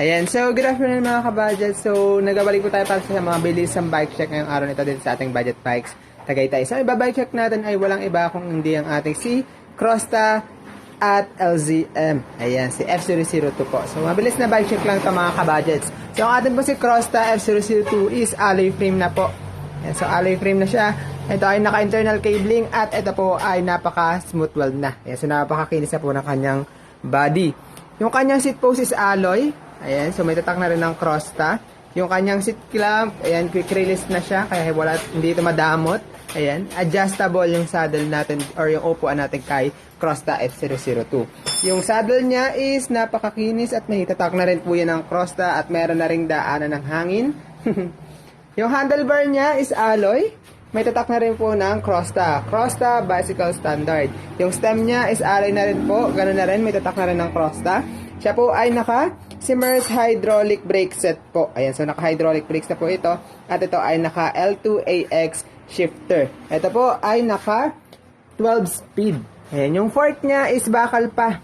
Ayan, so good afternoon mga kabudget. So nagabalik po tayo para sa mga bilisang bike check ngayong araw nito dito sa ating budget bikes Tagaytay. So iba-bike check natin ay walang iba kung hindi ang ating si Crosta at LZM. Ayan, si F002 po. So mabilis na bike check lang ito mga kabudgets. So ang atin po si Crosta F002 is alloy frame na po. Ayan, so alloy frame na siya. Ito ay naka-internal cabling at ito po ay napaka-smooth weld na. Ayan, so napakakinis na po ng kanyang body. Yung kanyang seat post is alloy. Ayan, so may tatak na rin ng Crosta. Yung kanyang seat clamp, ayan, quick release na siya, kaya hindi ito madamot. Ayan, adjustable yung saddle natin, or yung upuan natin kay Crosta F002. Yung saddle niya is napakakinis at may tatak na rin po yan ng Crosta at meron na ring daanan ng hangin. Yung handlebar niya is alloy. May tatak na rin po ng Crosta Bicycle Standard. Yung stem niya is alloy na rin po, ganoon na rin, may tatak na rin ng Crosta. Siya po ay naka Simmers hydraulic brake set po. Ayan, so naka-hydraulic brakes na po ito. At ito ay naka L2AX shifter. Ito po ay naka 12 speed. Ayan, yung fork niya is bakal pa.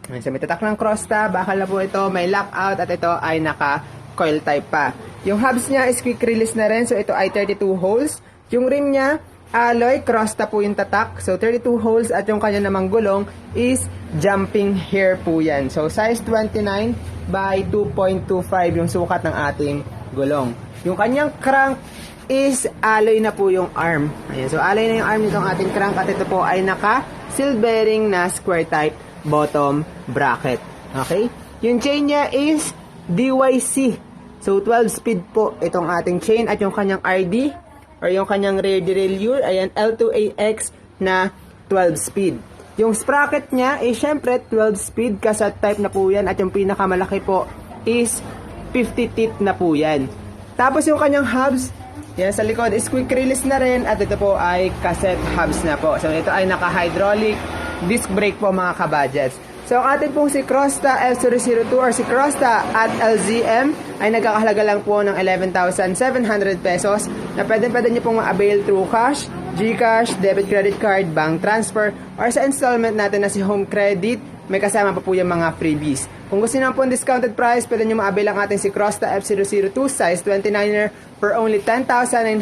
Ayan, so may tatak ng Crosta, bakal na po ito, may lockout at ito ay naka coil type pa. Yung hubs niya is quick release na rin, so ito ay 32 holes. Yung rim niya, alloy, Crosta po yung tatak. So, 32 holes at yung kanya namang gulong is jumping hair po yan. So, size 29 by 2.25 yung sukat ng ating gulong. Yung kanyang crank is alloy na po yung arm. Ayan, so, alloy na yung arm nitong ating crank at ito po ay naka seal bearing na square type bottom bracket. Okay? Yung chain niya is DYC. So, 12 speed po itong ating chain at yung kanyang RD or yung kanyang rear derailleur, ayan, L2AX na 12 speed. Yung sprocket niya, syempre 12 speed, cassette type na po yan, at yung pinakamalaki po is 50 teeth na po yan. Tapos yung kanyang hubs, yan sa likod is quick release na rin, at ito po ay cassette hubs na po. So ito ay naka-hydraulic disc brake po mga kabudgets. So, ang atin pong si Crosta F002 or si Crosta at LZM ay nagkakahalaga lang po ng 11,700 pesos na pwede nyo pong ma-avail through cash, GCash, debit credit card, bank transfer, or sa installment natin na si Home Credit, may kasama pa po yung mga freebies. Kung gusto nyo po ang discounted price, pwede nyo ma-avail ang ating si Crosta F002 size 29er for only 10,999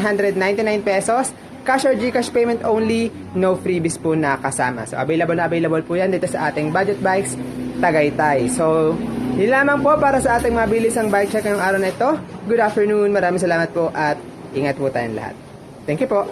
pesos. Cash or GCash payment only, no freebies po na kasama. So, available po yan dito sa ating budget bikes Tagaytay. So, yun lamang po para sa ating mabilis ang bike check ngayong araw na ito. Good afternoon, maraming salamat po at ingat po tayong lahat. Thank you po.